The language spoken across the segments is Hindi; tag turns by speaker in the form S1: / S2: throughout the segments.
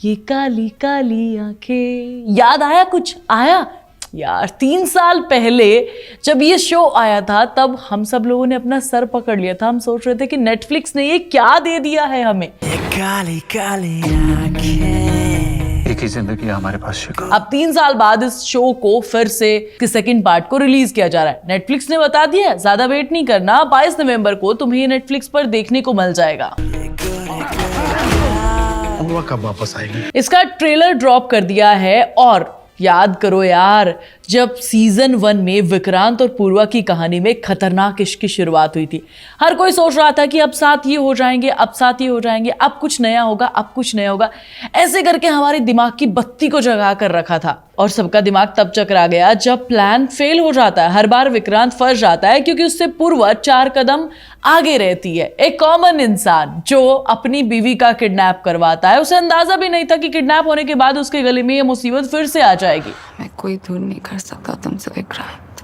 S1: ये काली काली आंखें। याद आया कुछ आया यार? 3 साल पहले जब ये शो आया था तब हम सब लोगों ने अपना सर पकड़ लिया था। हम सोच रहे थे कि नेटफ्लिक्स ने ये क्या दे दिया है हमें।
S2: ये काली काली आंखें, एक ही जिंदगी है हमारे पास शिखा।
S1: अब 3 साल बाद इस शो को फिर से इसके सेकंड पार्ट को रिलीज किया जा रहा है। नेटफ्लिक्स ने बता दिया है, ज्यादा वेट नहीं करना, 22 नवंबर को तुम्हें ये नेटफ्लिक्स पर देखने को मिल जाएगा।
S2: पूर्वा कब वापस आएगी?
S1: इसका ट्रेलर ड्रॉप कर दिया है। और याद करो यार, जब सीजन 1 में विक्रांत और पूर्वा की कहानी में खतरनाक इश्क की शुरुआत हुई थी, हर कोई सोच रहा था कि अब साथ ये हो जाएंगे, अब साथ ये हो जाएंगे, अब कुछ नया होगा, अब कुछ नया होगा। ऐसे करके हमारे दिमाग की बत्ती को जगा कर रखा था। और सबका दिमाग तब चकरा गया जब प्लान फेल हो जाता है। हर बार विक्रांत फंस जाता है क्योंकि उससे पूर्वा 4 कदम आगे रहती है। एक कॉमन इंसान जो अपनी बीवी का किडनैप करवाता है, उसे अंदाजा भी नहीं था कि किडनैप होने के बाद उसके गले में ये मुसीबत फिर से आ जाएगी।
S3: मैं कोई दूर नहीं कर सकता तुमसे विक्रांत।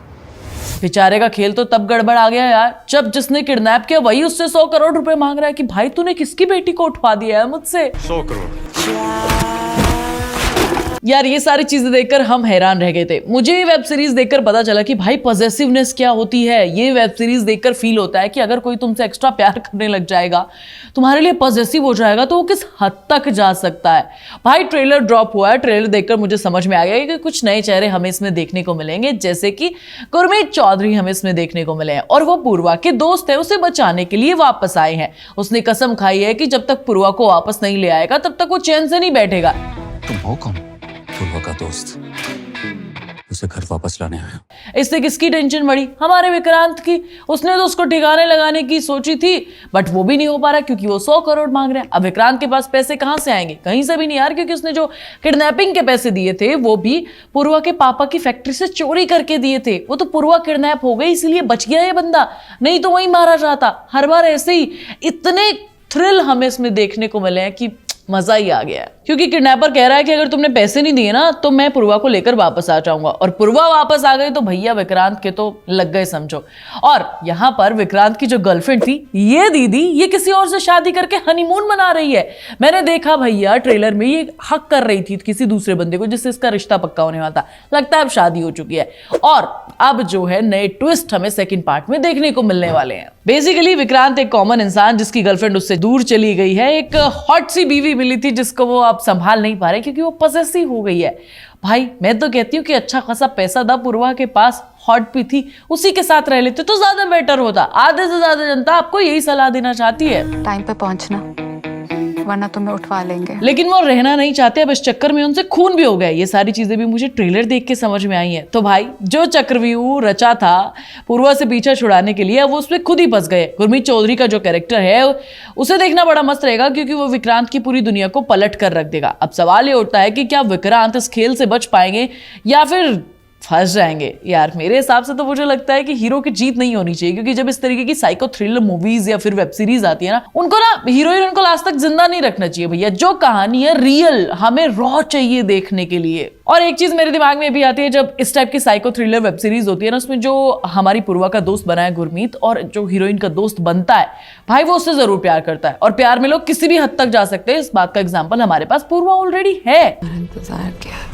S1: बेचारे का खेल तो तब गड़बड़ आ गया यार, जब जिसने किडनैप किया वही उससे 100 करोड़ रुपए मांग रहा है कि भाई तूने किसकी बेटी को उठवा दिया है मुझसे।
S2: 100 करोड़।
S1: यार ये सारी चीजें देखकर हम हैरान रह गए थे। मुझे ये वेब सीरीज देखकर पता चला कि भाई पॉजेसिवनेस क्या होती है। ये वेब सीरीज देखकर फील होता है कि अगर कोई तुमसे एक्स्ट्रा प्यार करने लग जाएगा, तुम्हारे लिए पॉजेसिव हो जाएगा, तो वो किस हद तक जा सकता है। भाई ट्रेलर ड्रॉप हुआ है, ट्रेलर देखकर मुझे समझ में आ गया कि कुछ नए चेहरे हमें इसमें देखने को मिलेंगे, जैसे कि गुरमीत चौधरी हमें इसमें देखने को मिले हैं। और वो पूर्वा के दोस्त है, उसे बचाने के लिए वापस आए हैं। उसने कसम खाई है कि जब तक पूर्वा को वापस नहीं ले आएगा तब तक वो चैन से नहीं बैठेगा।
S4: तुम हो कौन? पूर्वा का दोस्त, उसे घर वापस लाने आया।
S1: इससे किसकी टेंशन बढ़ी? हमारे विक्रांत की। उसने तो उसको ठिकाने लगाने की सोची थी, बट वो भी नहीं हो पा रहा क्योंकि वो 100 करोड़ मांग रहे हैं। अब विक्रांत के पास पैसे कहां से आएंगे? कहीं से भी नहीं यार, क्योंकि उसने जो किडनैपिंग के पैसे दिए थे वो भी पूर्वा के पापा की फैक्ट्री से चोरी करके दिए थे। वो तो पूर्वा किडनैप हो गई इसलिए बच गया ये बंदा, नहीं तो वही मारा जाता। हर बार ऐसे ही इतने थ्रिल हमें इसमें देखने को मिले हैं कि मजा ही आ गया है। क्योंकि किडनैपर कह रहा है कि अगर तुमने पैसे नहीं दिए ना तो मैं पूर्वा को लेकर वापस आ जाऊंगा। और पूर्वा वापस आ गई तो भैया विक्रांत के तो लग गए समझो। और यहाँ पर विक्रांत की जो गर्लफ्रेंड थी, ये दीदी, ये किसी और से शादी करके हनीमून मना रही है। मैंने देखा भैया ट्रेलर में ये हक कर रही थी किसी दूसरे बंदे को, जिससे इसका रिश्ता पक्का होने वाला था। लगता है अब शादी हो चुकी है। और अब जो है नए ट्विस्ट हमें सेकंड पार्ट में देखने को मिलने वाले हैं। बेसिकली विक्रांत एक कॉमन इंसान जिसकी गर्लफ्रेंड उससे दूर चली गई है, एक हॉट सी बीवी मिली थी जिसको वो अब संभाल नहीं पा रहे क्योंकि वो पॉसेसिव हो गई है। भाई मैं तो कहती हूँ कि अच्छा खासा पैसा था पूर्वा के पास, हॉट भी थी, उसी के साथ रह लेते तो ज्यादा बेटर होता। आधे से ज्यादा जनता आपको यही सलाह देना चाहती है,
S3: टाइम पे पहुंचना वरना तुम्हें उठवा लेंगे।
S1: लेकिन वो रहना नहीं चाहते। अब इस चक्कर में उनसे खून भी हो गया। ये सारी चीजें भी मुझे ट्रेलर देख के समझ में आई हैं। तो भाई जो चक्रव्यूह रचा था पूर्वा से पीछा छुड़ाने के लिए, अब वो उसमें खुद ही फंस गए। गुरमीत चौधरी का जो कैरेक्टर है उसे देखना बड़ा मस्त रहेगा क्योंकि वो विक्रांत की पूरी दुनिया को पलट कर रख देगा। अब सवाल ये उठता है कि क्या विक्रांत इस खेल से बच पाएंगे या फिर फंस जाएंगे। यार मेरे हिसाब से तो मुझे लगता है कि हीरो की जीत नहीं होनी चाहिए, क्योंकि जब इस तरीके की साइको थ्रिलर मूवीज या फिर वेब सीरीज आती है ना, उनको ना हीरो हीरोइन को लास्ट तक जिंदा नहीं रखना चाहिए भैया। जो कहानी है रियल, हमें रॉ चाहिए देखने के लिए। और एक चीज मेरे दिमाग में भी आती है, जब इस टाइप की साइको थ्रिलर वेब सीरीज होती है ना, उसमें जो हमारी पूर्वा का दोस्त बना है गुरमीत, और जो हीरोइन का दोस्त बनता है भाई, वो उससे जरूर प्यार करता है। और प्यार में लोग किसी भी हद तक जा सकते हैं। इस बात का एग्जाम्पल हमारे पास पूर्वा ऑलरेडी है।
S3: इंतजार किया।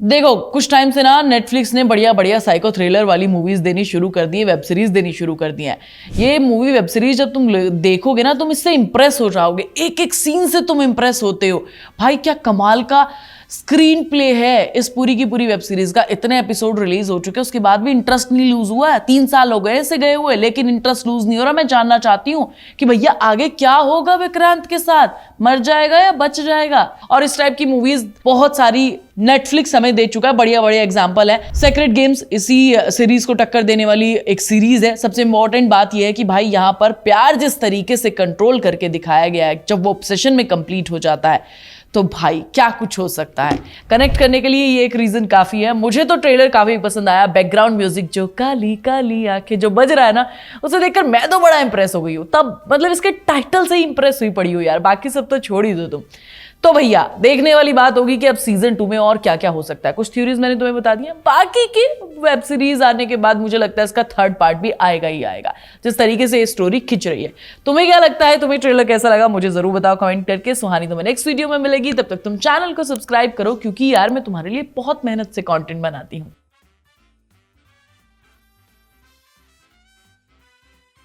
S1: देखो कुछ टाइम से ना नेटफ्लिक्स ने बढ़िया बढ़िया साइको थ्रिलर वाली मूवीज देनी शुरू कर दी है, वेब सीरीज देनी शुरू कर दी है। ये मूवी वेब सीरीज जब तुम देखोगे ना, तुम इससे इंप्रेस हो जाओगे। एक एक सीन से तुम इंप्रेस होते हो। भाई क्या कमाल का स्क्रीन प्ले है इस पूरी की पूरी वेब सीरीज का। इतने एपिसोड रिलीज हो चुके हैं, उसके बाद भी इंटरेस्ट नहीं लूज हुआ है। 3 साल हो गए इसे गए हुए, लेकिन इंटरेस्ट लूज नहीं हो रहा। मैं जानना चाहती हूँ कि भैया आगे क्या होगा विक्रांत के साथ, मर जाएगा या बच जाएगा। और इस टाइप की मूवीज बहुत सारी नेटफ्लिक्स हमें दे चुका है। बढ़िया बढ़िया एग्जाम्पल है। सेक्रेट गेम्स इसी सीरीज को टक्कर देने वाली एक सीरीज है। सबसे इंपॉर्टेंट बात यह है कि भाई यहाँ पर प्यार जिस तरीके से कंट्रोल करके दिखाया गया है, जब वो ऑब्सेशन में कंप्लीट हो जाता है, तो भाई क्या कुछ हो सकता है। कनेक्ट करने के लिए ये एक रीजन काफी है। मुझे तो ट्रेलर काफी पसंद आया। बैकग्राउंड म्यूजिक जो काली काली आंखें जो बज रहा है ना, उसे देखकर मैं तो बड़ा इंप्रेस हो गई हूँ। तब मतलब इसके टाइटल से ही इंप्रेस हुई पड़ी हूँ यार, बाकी सब तो छोड़ ही दो तुम। तो भैया देखने वाली बात होगी कि अब सीजन 2 में और क्या क्या हो सकता है। कुछ थ्योरीज मैंने तुम्हें बता दी हैं, बाकी की वेब सीरीज आने के बाद मुझे लगता है इसका 3rd पार्ट भी आएगा ही आएगा, जिस तरीके से ये स्टोरी खिंच रही है। तुम्हें क्या लगता है, तुम्हें ट्रेलर कैसा लगा, मुझे जरूर बताओ कमेंट करके। सुहानी तुम्हें नेक्स्ट वीडियो में मिलेगी, तब तक तुम चैनल को सब्सक्राइब करो, क्योंकि यार मैं तुम्हारे लिए बहुत मेहनत से कंटेंट बनाती हूँ।